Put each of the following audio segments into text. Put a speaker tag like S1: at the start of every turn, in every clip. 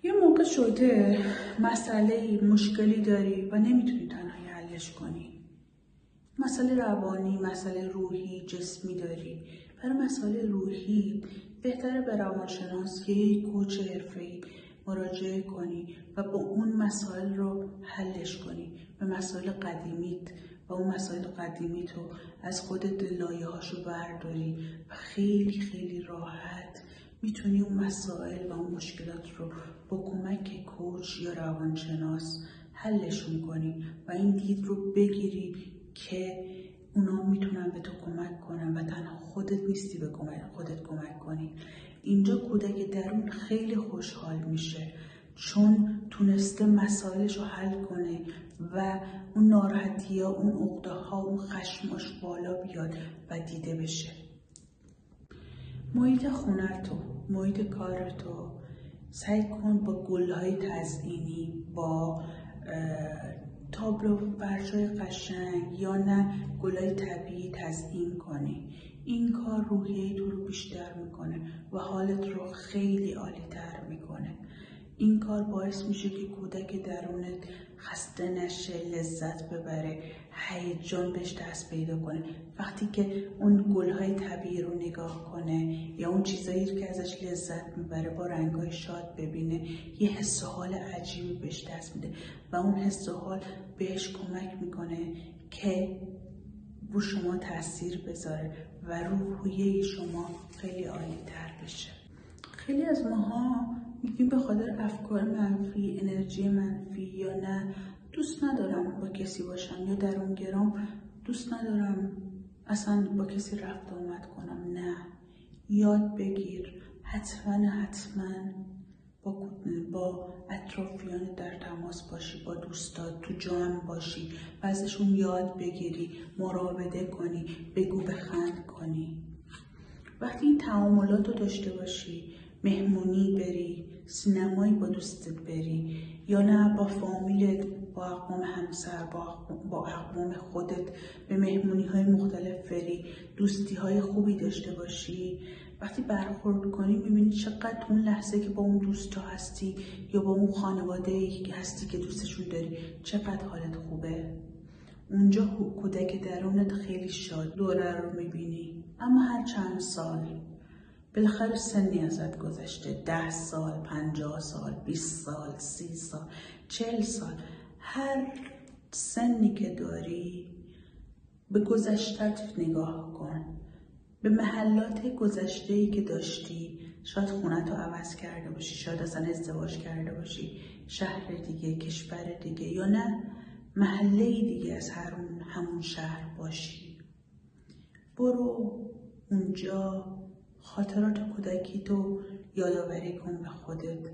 S1: یه موقع شده مسئله مشکلی داری و نمیتونی تنهایی حلش کنی. مسئله روانی، مسئله روحی، جسمی داری. برای مسئله روحی بهتره به روانشناس یا یک کوچ حرفه‌ای مراجعه کنی و با اون مسائل رو حلش کنی. به مسائل قدیمیت و اون مسائل قدیمیت رو از خودت لایه‌هاشو برداری و خیلی خیلی راحت میتونی اون مسائل و اون مشکلات رو با کمک کوچ یا روانشناس حلشون کنی و این دید رو بگیری که اونا میتونن به تو کمک کنن و تنها خودت نیستی به خودت کمک کنی. اینجا کودک درون خیلی خوشحال میشه چون تونسته مسائلش رو حل کنه و اون ناراحتی ها، اون عقده ها، اون خشماش بالا بیاد و دیده بشه. محیط خونتو، محیط کارتو سعی کن با گل‌های تزئینی، با تابلو فرش‌های قشنگ یا نه گل‌های طبیعی تزئین کنی. این کار روحیه تو رو بیشتر میکنه و حالت رو خیلی عالی‌تر میکنه. این کار باعث میشه که کودک درونت خسته نشه، لذت ببره، هیجان بهش دست پیدا کنه. وقتی که اون گل‌های طبیعی رو نگاه کنه یا اون چیزایی که ازش لذت میبره با رنگ‌های شاد ببینه، یه حس و حال عجیبی بهش دست میده و اون حس و حال بهش کمک میکنه که رو شما تاثیر بذاره و روحیه شما خیلی عالی‌تر بشه. خیلی از ماها میگیم به خاطر افکار منفی، انرژی منفی یا نه دوست ندارم با کسی باشم یا درونگرام دوست ندارم اصلا با کسی رفت آمد کنم. نه، یاد بگیر حتما با اطرافیان در تماس باشی، با دوستات تو جمع باشی و ازشون یاد بگیری، مراوده کنی، بگو بخند کنی. وقتی این تعاملات رو داشته باشی، مهمونی بری، سینمایی با دوستت بری یا نه با فامیلت، با اقوام همسر، با اقوام خودت به مهمونی های مختلف بری، دوستی های خوبی داشته باشی، وقتی برخورد کنی میبینی چقدر اون لحظه که با اون دوستا هستی یا با اون خانواده‌ای که هستی که دوستشون داری چقدر حالت خوبه. اونجا کودک درونت خیلی شاد دوره رو میبینی. اما هر چند سال بالاخره سنی ازت گذشته، 10 سال، 50 سال، 20 سال، 30 سال، 40 سال، هر سنی که داری به گذشتت نگاه کن، به محلات گذشته‌ای که داشتی. شاید خونت رو عوض کرده باشی، شاید اصلا ازدواج کرده باشی، شهر دیگه، کشور دیگه یا نه محله دیگه از همون شهر باشی. برو اونجا خاطرات کودکی تو یادآوری کن به خودت،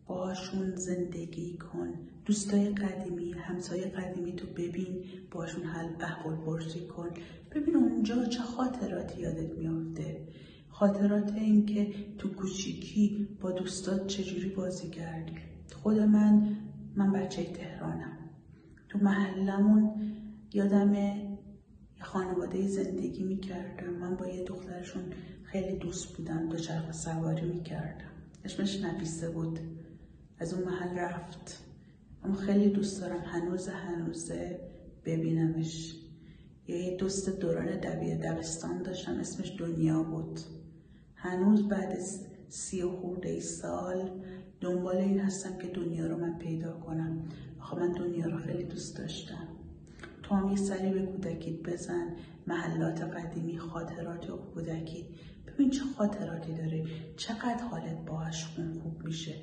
S1: باهاشون زندگی کن، دوستای قدیمی، همسایه قدیمی تو ببین، باهاشون احوال پرسی کن، ببین اونجا چه خاطراتی یادت میافته. خاطرات این که تو کوچیکی با دوستات چجوری بازی کردی. خود من بچه تهرانم. تو محلمون یادم یه خانواده زندگی میکردم. من با یه دخترشون خیلی دوست بودم، دوچرخه سواری میکردم. اسمش نفیسه بود. از اون محل رفت، اما خیلی دوست دارم هنوزه ببینمش. یه دوست دوران دبستان داشتم، اسمش دنیا بود. هنوز بعد از 30 خورده سال دنبال این هستم که دنیا رو من پیدا کنم. آخه من دنیا رو خیلی دوست داشتم. تو هم یه سری به کودکیت بزن، محلات قدیمی، خاطرات کودکی، ببین چه خاطراتی داری، چقدر حالت باهاش خوب میشه.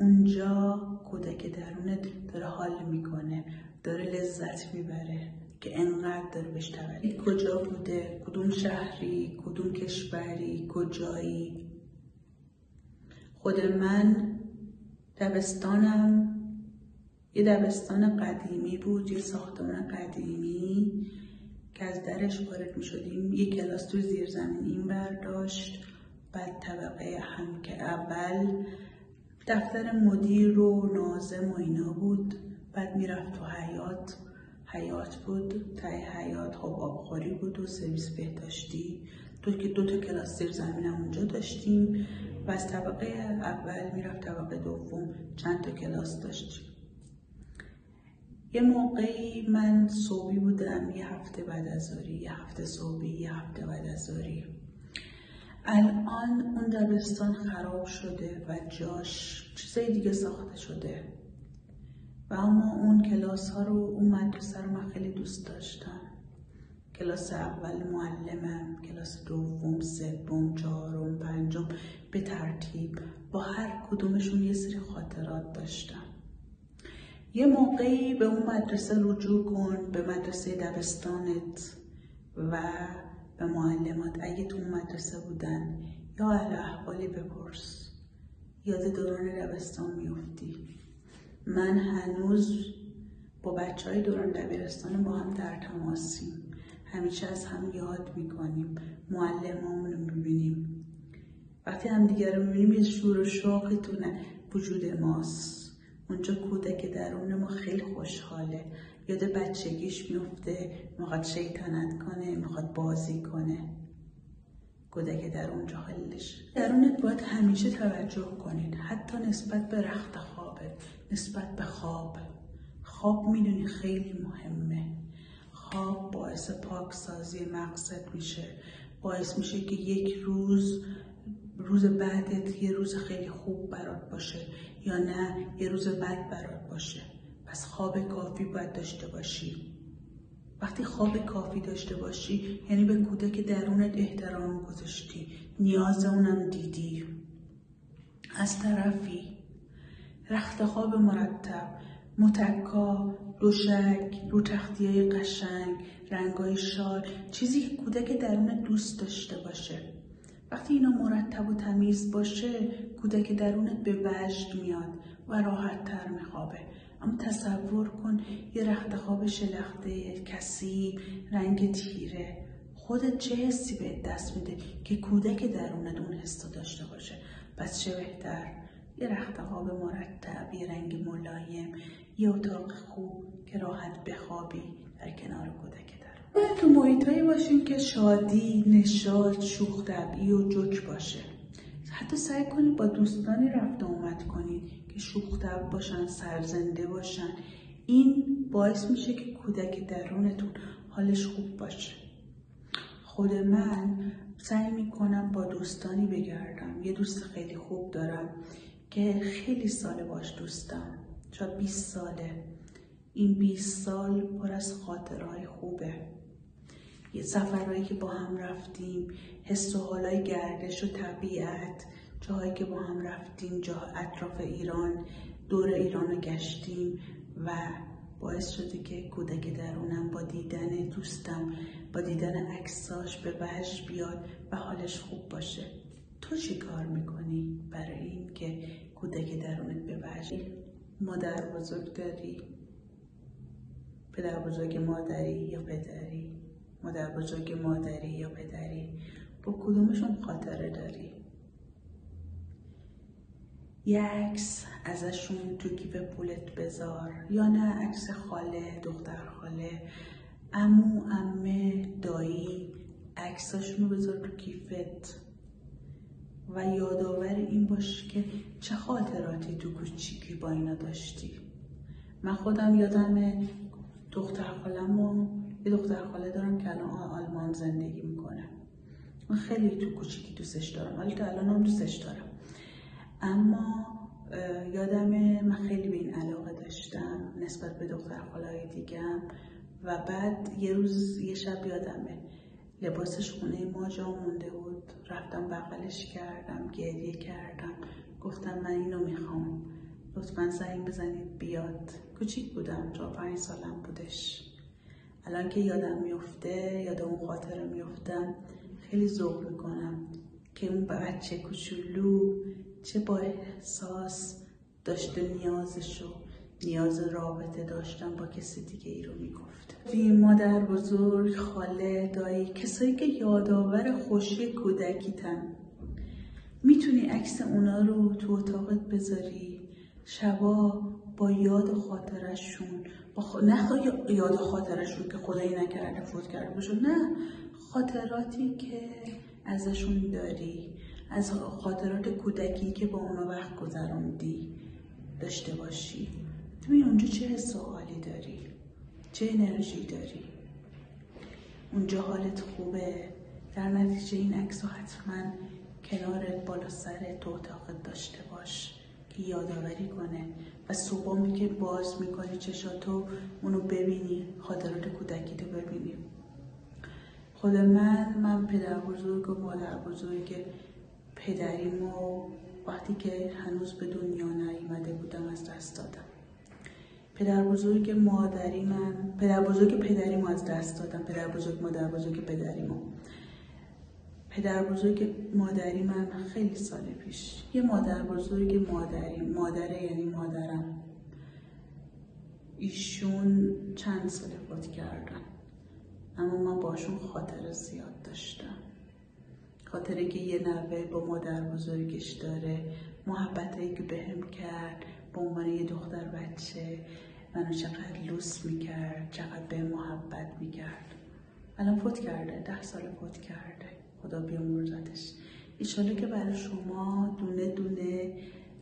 S1: اونجا کودک درونت داره حال میکنه، داره لذت میبره که انقدر داره بهش توجه. کجا بوده، کدوم شهری، کدوم کشوری، کجایی. خود من دبستانم یه دبستان قدیمی بود، یه ساختمان قدیمی که از درش وارد می شدیم. یه کلاس تو زیرزمین این برداشت، بعد طبقه هم که اول دفتر مدیر و ناظم و اینا بود، بعد میرفت تو حیات بود، تای حیات خب آبخوری بود و سرویس بهداشتی. دو تا کلاس زیرزمین هم اونجا داشتیم و از طبقه اول میرفت طبقه دوم دوم چند تا کلاس داشتیم. یه موقعی من صبحی بودم، یه هفته بعد از ظهری، یه هفته صبحی، یه هفته بعد از ظهری. الان اون دبستان خراب شده و جاش چیزای دیگه ساخته شده و اما اون کلاس ها رو، اون مدرسه رو من خیلی دوست داشتم. کلاس اول معلمم، کلاس دوم، سوم، چهارم، پنجم به ترتیب با هر کدومشون یه سری خاطرات داشتم. یه موقعی به اون مدرسه رجوع کن، به مدرسه دبستانت و به معلمات اگه تو اون مدرسه بودن، یا اهل احوالی بپرس، یاد دوران دبستان میفتی. من هنوز با بچهای دوران دبیرستان با هم در تماسیم، همیشه از هم یاد میکنیم، معلمامون رو میبینیم. وقتی هم دیگر رو میبینیم یه شور و شوقی تو وجود ماست. اونجا کودک درون ما خیلی خوشحاله، یاد بچگیش میفته، میخواد شیطنت کنه، میخواد بازی کنه. کودک در اونجا حلش درونت باید همیشه توجه کنید، حتی نسبت به رخت خوابت، نسبت به خواب میدونی خیلی مهمه. خواب باعث پاکسازی مغزت میشه، باعث میشه که یک روز بعدت یه روز خیلی خوب برات باشه یا نه یه روز بد برات باشه. پس خواب کافی باید داشته باشی. وقتی خواب کافی داشته باشی یعنی به کودک درونت احترام گذاشتی، نیاز اونم دیدی. از طرفی رخت خواب مرتب، متکا، دوشک، رو تختیای قشنگ، رنگای شاد، چیزی که کودک درونت دوست داشته باشه. وقتی اینا مرتب و تمیز باشه کودک درونت به وجد میاد و راحت تر میخوابه. اما تصور کن یه رخت خواب شلخته، کثیف، رنگ تیره، خودت چه حسی بهت دست میده که کودک درونت اون حس داشته باشه؟ پس چه بهتر یه رخت خواب مرتب، یه رنگ ملایم، یه اتاق خوب که راحت بخوابی در کنار کودک درون. باید تو محیطایی باشیم که شادی، نشاط، شوخ طبعی و جوک باشه. حتی سعی کنید با دوستانی رفت آمد کنید که شوخ طبع باشن، سرزنده باشن. این باعث میشه که کودک درونتون حالش خوب باشه. خود من سعی میکنم با دوستانی بگردم. یه دوست خیلی خوب دارم که خیلی ساله باش دوستم، شاید 20 ساله. این 20 سال پر از خاطرهای خوبه. یه سفرهایی که با هم رفتیم، حس و حالای گردش و طبیعت، جاهایی که با هم رفتیم، اطراف ایران، دور ایران رو گشتیم و باعث شده که کودک درونم با دیدن دوستم، با دیدن عکساش به وجد بیاد و حالش خوب باشه. تو چی کار میکنی برای این که کودک درونت به وجد؟ مادر بزرگ داری؟ پدر بزرگ مادری یا پدری؟ مادر بزرگ مادری یا پدری؟ با کدومشون خاطره داری؟ یه عکس ازشون تو کیف پولت بذار، یا نه عکس خاله، دختر خاله، عمو، عمه، دایی، عکساشونو بذار تو کیفت و یادآور این باش که چه خاطراتی تو کوچیکی با اینا داشتی. من خودم یادم دختر خاله‌مو، یه دختر خاله دارم که الان آلمان زندگی میکنه. من خیلی تو کوچیکی دوستش دارم، ولی تا الان هم دوستش دارم. اما یادم من خیلی به این علاقه داشتم نسبت به دختر خاله‌های دیگم و بعد یه شب یادمه لباسش خونه ما جا مونده بود، رفتم بغلش کردم، گریه کردم، گفتم من اینو میخوام، لطفا زنگ بزنید بیاد. کوچیک بودم، 4-5 سالم بودش. الان که یادم میفته، یاد اون خاطره میفتم، خیلی ذوق میکنم که اون بچه کوچولو چه با احساس داشته نیاز رابطه داشتن با کسی دیگه ای رو میگفت. مادر بزرگ، خاله، دایی، کسایی که یادآور خوشی کودکیتن، میتونی عکس اونا رو تو اتاقت بذاری، شبا با یاد و خاطرشون، نه یاد و خاطرشون که خدایی نکرده فوت کرده باشون، نه، خاطراتی که ازشون داری، از خاطرات کودکی که با اونا وقت گذروندی، داشته باشی. ببین اونجا چه حس و حالی داری، چه انرژی داری، اونجا حالت خوبه. در نتیجه این عکس رو حتما کنارت بالا سرت تو اتاقت داشته باش که یادآوری کنه و صبحی که باز میکنی چشاتو اونو ببینی، خاطرات کودکی تو ببینی. خود من پدر بزرگ و مادر بزرگ پدریمو وقتی که هنوز به دنیا نیامده بودم از دست دادم. پدر بزرگ پدریمو از دست دادم. مادر بزرگ پدریمو. پدر بزرگ مادری من خیلی سال پیش، یه مادر بزرگ مادره یعنی مادرم، ایشون چند سال فوت کردن، اما من باشون خاطره زیاد داشتم. خاطره که یه نوه با مادر بزرگش داره، محبتایی که بهم کرد به عنوان یه دختر بچه، منو چقدر لوس میکرد، چقدر به محبت میکرد. الان فوت کرده، 10 سال فوت کرده، خدا بیامرزتش. ایشالا که برای شما دونه دونه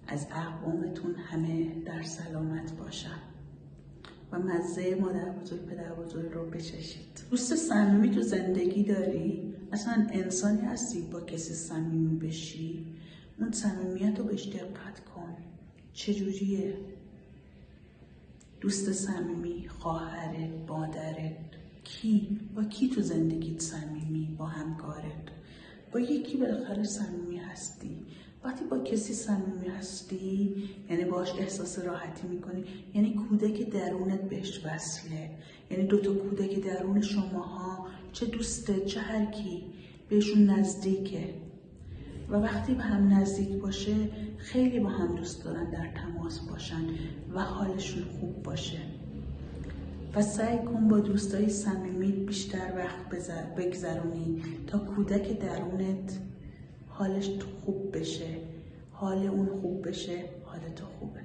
S1: از اقوامتون همه در سلامت باشن و مزه مادر بزرگ پدر بزرگ رو بچشید. دوست صمیمی تو زندگی داری؟ اصلا انسانی هستی با کسی صمیمی بشی؟ اون صمیمیت رو بهش دقت کن. چجوریه؟ دوست صمیمی، خواهرت، مادرت، با کی تو زندگیت صمیمی؟ با همکارت، با یکی بالاخره صمیمی هستی. وقتی با کسی صمیمی هستی یعنی باهاش احساس راحتی میکنی، یعنی کودک درونت بهش وصله، یعنی 2 تا کودک درون شماها، چه دوسته چه هر کی، بهشون نزدیکه و وقتی به هم نزدیک باشه خیلی با هم دوست دارن در تماس باشن و حالشون خوب باشه. و سعی کن با دوستای صمیمیت بیشتر وقت بگذرونی تا کودک درونت حالش خوب بشه. حال اون خوب بشه، حال تو خوبه.